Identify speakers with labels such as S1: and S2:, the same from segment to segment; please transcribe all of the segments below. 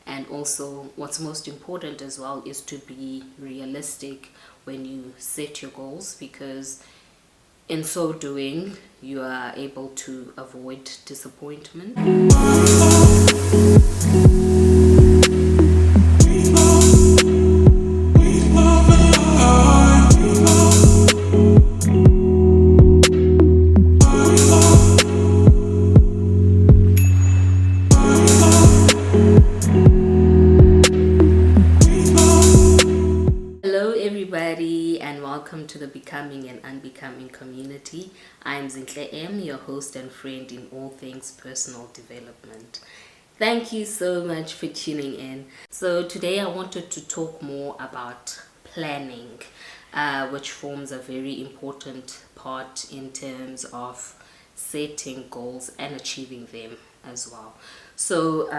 S1: And also what's most important as well is to be realistic when you set your goals, because in so doing you are able to avoid disappointment. Hello everybody, and welcome to the Becoming and Unbecoming community. I'm Zinhle M, your host and friend in all things personal development. Thank you so much for tuning in. So today I wanted to talk more about planning, which forms a very important part in terms of setting goals and achieving them as well. So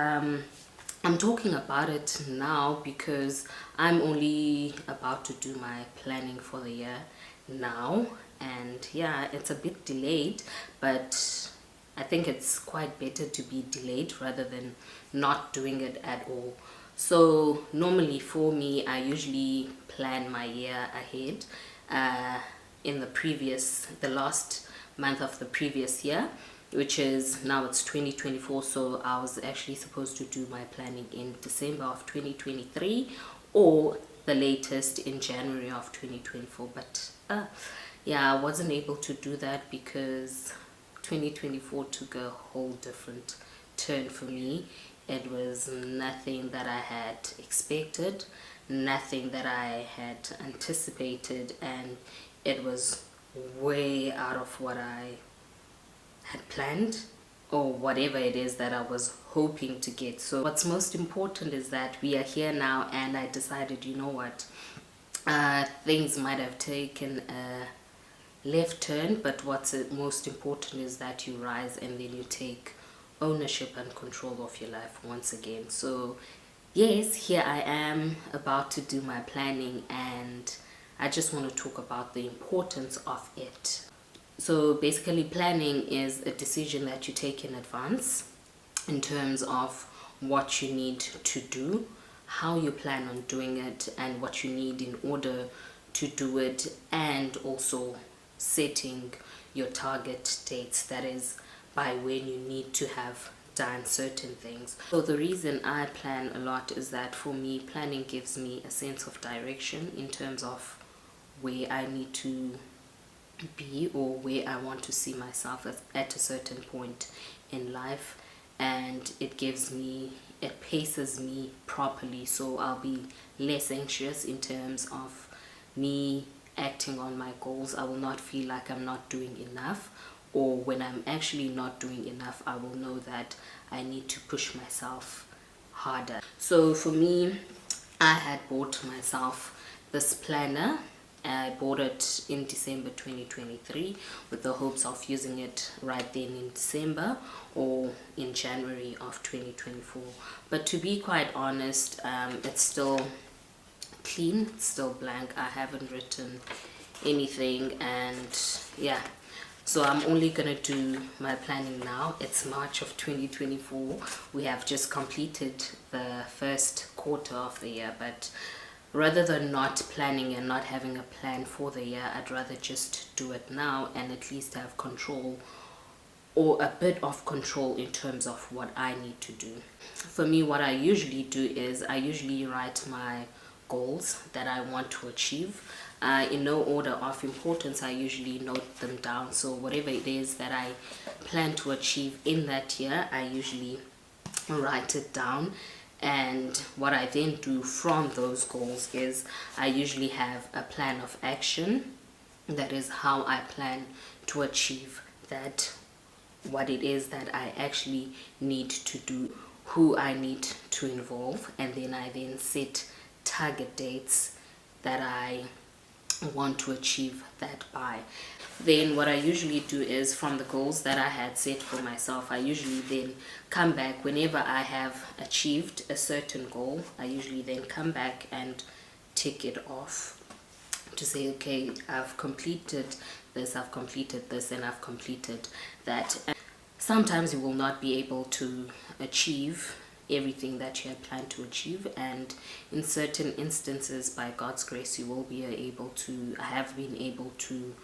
S1: I'm talking about it now because I'm only about to do my planning for the year now, and yeah, it's a bit delayed, but I think it's quite better to be delayed rather than not doing it at all. So normally for me, I usually plan my year ahead in the last month of the previous year, which is now it's 2024. So I was actually supposed to do my planning in December of 2023 or the latest in January of 2024, but yeah, I wasn't able to do that because 2024 took a whole different turn for me. It was nothing that I had expected, nothing that I had anticipated, and it was way out of what I had planned or whatever it is that I was hoping to get. So what's most important is that we are here now, and I decided, you know what, things might have taken a left turn, but what's most important is that you rise and then you take ownership and control of your life once again. So yes, here I am about to do my planning, and I just want to talk about the importance of it. So basically, planning is a decision that you take in advance in terms of what you need to do, how you plan on doing it, and what you need in order to do it, and also setting your target dates, that is by when you need to have done certain things. So the reason I plan a lot is that for me, planning gives me a sense of direction in terms of where I need to be or where I want to see myself at a certain point in life, and it paces me properly, so I'll be less anxious in terms of me acting on my goals. I will not feel like I'm not doing enough, or when I'm actually not doing enough, I will know that I need to push myself harder. So for me, I had bought myself this planner. I bought it in December 2023 with the hopes of using it right then in December or in January of 2024. But to be quite honest, it's still clean, it's still blank. I haven't written anything, and yeah, so I'm only gonna do my planning now. It's March of 2024. We have just completed the first quarter of the year, but rather than not planning and not having a plan for the year, I'd rather just do it now and at least have control, or a bit of control, in terms of what I need to do. For me, what I usually do is I usually write my goals that I want to achieve in no order of importance. I usually note them down. So whatever it is that I plan to achieve in that year, I usually write it down. And what I then do from those goals is I usually have a plan of action. That is how I plan to achieve that, what it is that I actually need to do, who I need to involve, and then I then set target dates that I want to achieve that by. Then what I usually do is, from the goals that I had set for myself, I usually then come back whenever I have achieved a certain goal. I usually then come back and tick it off to say, okay, I've completed this, I've completed this, and I've completed that. And sometimes you will not be able to achieve everything that you had planned to achieve. And in certain instances, by God's grace, you will be able to, I have been able to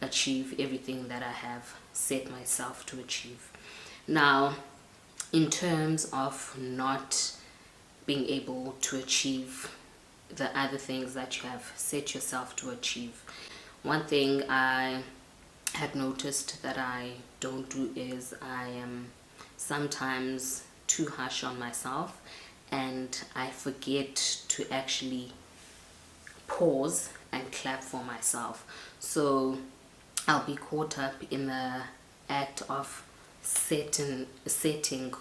S1: achieve everything that I have set myself to achieve. Now, in terms of not being able to achieve the other things that you have set yourself to achieve, one thing I had noticed that I don't do is I am sometimes too harsh on myself, and I forget to actually pause and clap for myself. So I'll be caught up in the act of setting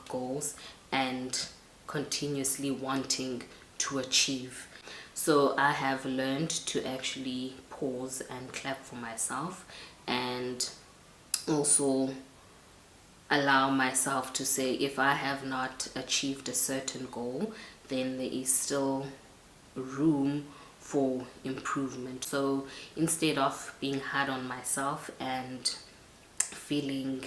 S1: goals and continuously wanting to achieve. So I have learned to actually pause and clap for myself, and also allow myself to say, if I have not achieved a certain goal, then there is still room for improvement. So instead of being hard on myself and feeling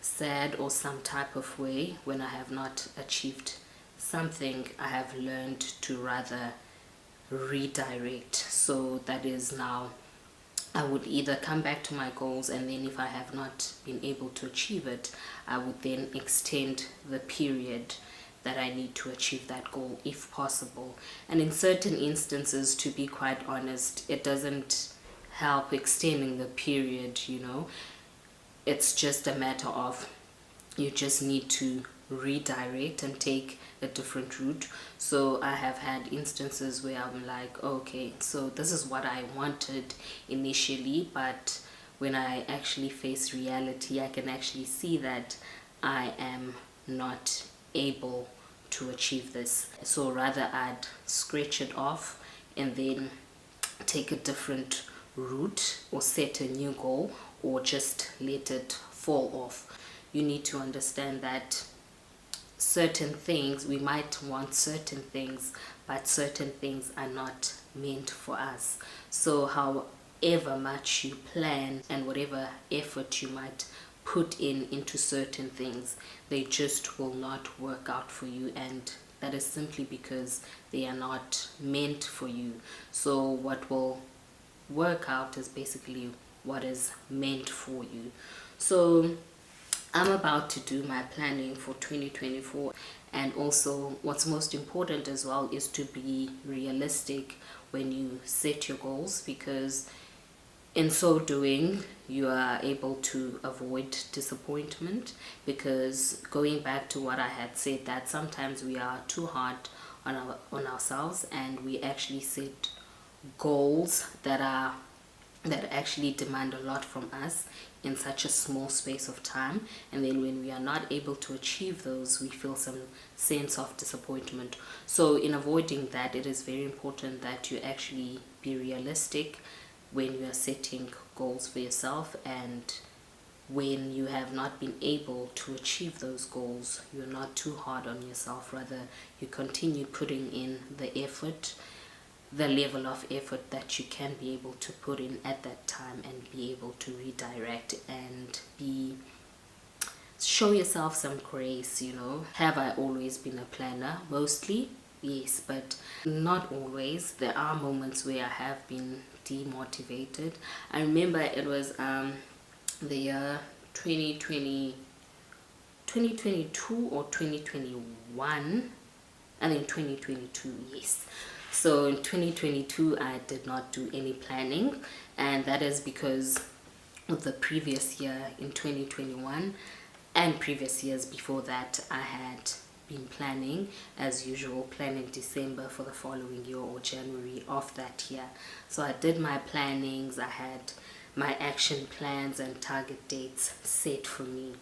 S1: sad or some type of way when I have not achieved something, I have learned to rather redirect. So that is, now I would either come back to my goals, and then if I have not been able to achieve it, I would then extend the period that I need to achieve that goal if possible. And in certain instances, to be quite honest, it doesn't help extending the period, it's just a matter of you just need to redirect and take a different route. So I have had instances where I'm like, okay, so this is what I wanted initially, but when I actually face reality, I can actually see that I am not able to achieve this. So rather I'd scratch it off and then take a different route, or set a new goal, or just let it fall off. You need to understand that certain things, we might want certain things, but certain things are not meant for us. So however much you plan and whatever effort you might put into certain things, they just will not work out for you, and that is simply because they are not meant for you. So what will work out is basically what is meant for you. So I'm about to do my planning for 2024, and also what's most important as well is to be realistic when you set your goals, because in so doing you are able to avoid disappointment. Because going back to what I had said, that sometimes we are too hard on ourselves, and we actually set goals that actually demand a lot from us in such a small space of time, and then when we are not able to achieve those, we feel some sense of disappointment. So in avoiding that, it is very important that you actually be realistic when you are setting goals for yourself, and when you have not been able to achieve those goals, you're not too hard on yourself. Rather, you continue putting in the effort, the level of effort that you can be able to put in at that time, and be able to redirect and show yourself some grace. Have I always been a planner? Mostly yes, but not always. There are moments where I have been demotivated. I remember it was the year 2022 or 2021. I think 2022, yes. So in 2022 I did not do any planning, and that is because of the previous year in 2021 and previous years before that. I had been planning as usual, planning December for the following year or January of that year. So I did my plannings, I had my action plans and target dates set for me,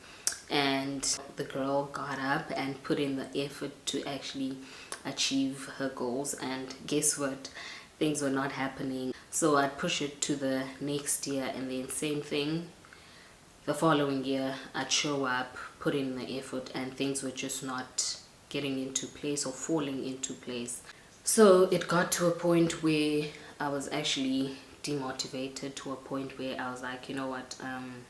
S1: and the girl got up and put in the effort to actually achieve her goals, and guess what, things were not happening. So I'd push it to the next year, and then same thing the following year. I'd show up, put in the effort, and things were just not getting into place or falling into place. So it got to a point where I was actually demotivated, to a point where I was like, you know what, I'm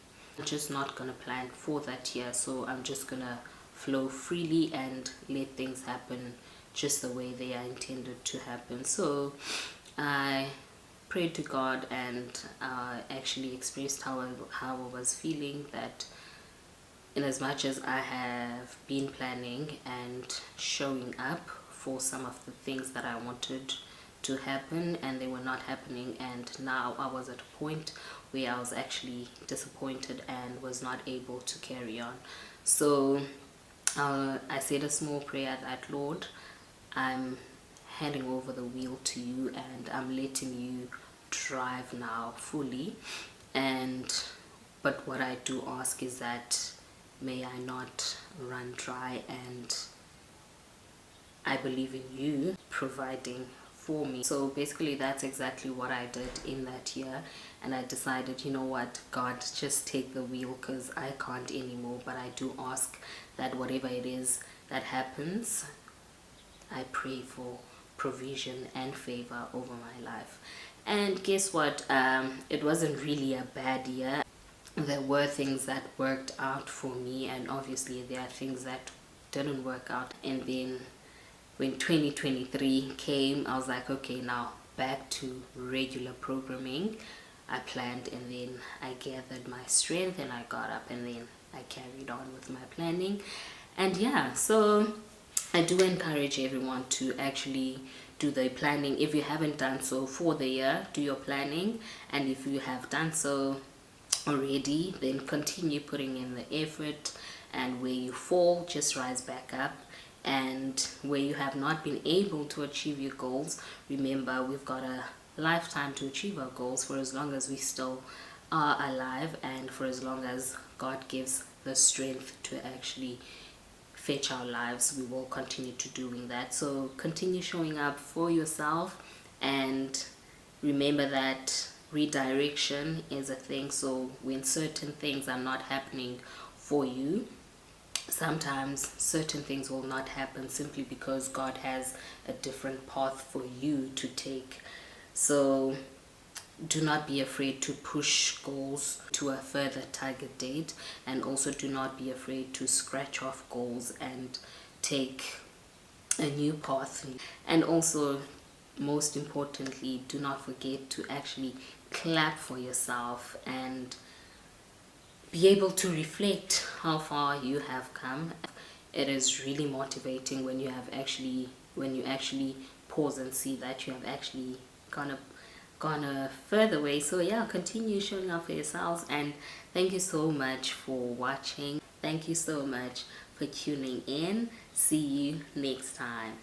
S1: just not gonna plan for that year, so I'm just gonna flow freely and let things happen just the way they are intended to happen. So I prayed to God and actually expressed how I was feeling, that in as much as I have been planning and showing up for some of the things that I wanted to happen, and they were not happening, and now I was at a point where I was actually disappointed and was not able to carry on. So I said a small prayer that, Lord, I'm handing over the wheel to you and I'm letting you drive now fully. But what I do ask is that may I not run dry, and I believe in you providing for me. So basically that's exactly what I did in that year, and I decided, you know what, God, just take the wheel, because I can't anymore. But I do ask that whatever it is that happens, I pray for provision and favor over my life. And guess what, it wasn't really a bad year. There were things that worked out for me, and obviously there are things that didn't work out. And then when 2023 came, I was like, okay, now back to regular programming. I planned, and then I gathered my strength and I got up, and then I carried on with my planning. And yeah, so I do encourage everyone to actually do the planning. If you haven't done so for the year, do your planning. And if you have done so already, then continue putting in the effort. And where you fall, just rise back up. And where you have not been able to achieve your goals, remember, we've got a lifetime to achieve our goals, for as long as we still are alive, and for as long as God gives the strength to actually fetch our lives, we will continue to doing that. So continue showing up for yourself, and remember that redirection is a thing. So when certain things are not happening for you, sometimes certain things will not happen simply because God has a different path for you to take. So do not be afraid to push goals to a further target date, and also do not be afraid to scratch off goals and take a new path. And also, most importantly, do not forget to actually clap for yourself and be able to reflect how far you have come. It is really motivating when you actually pause and see that you have actually gone a further way. So yeah, continue showing up for yourselves, and thank you so much for watching. Thank you so much for tuning in. See you next time.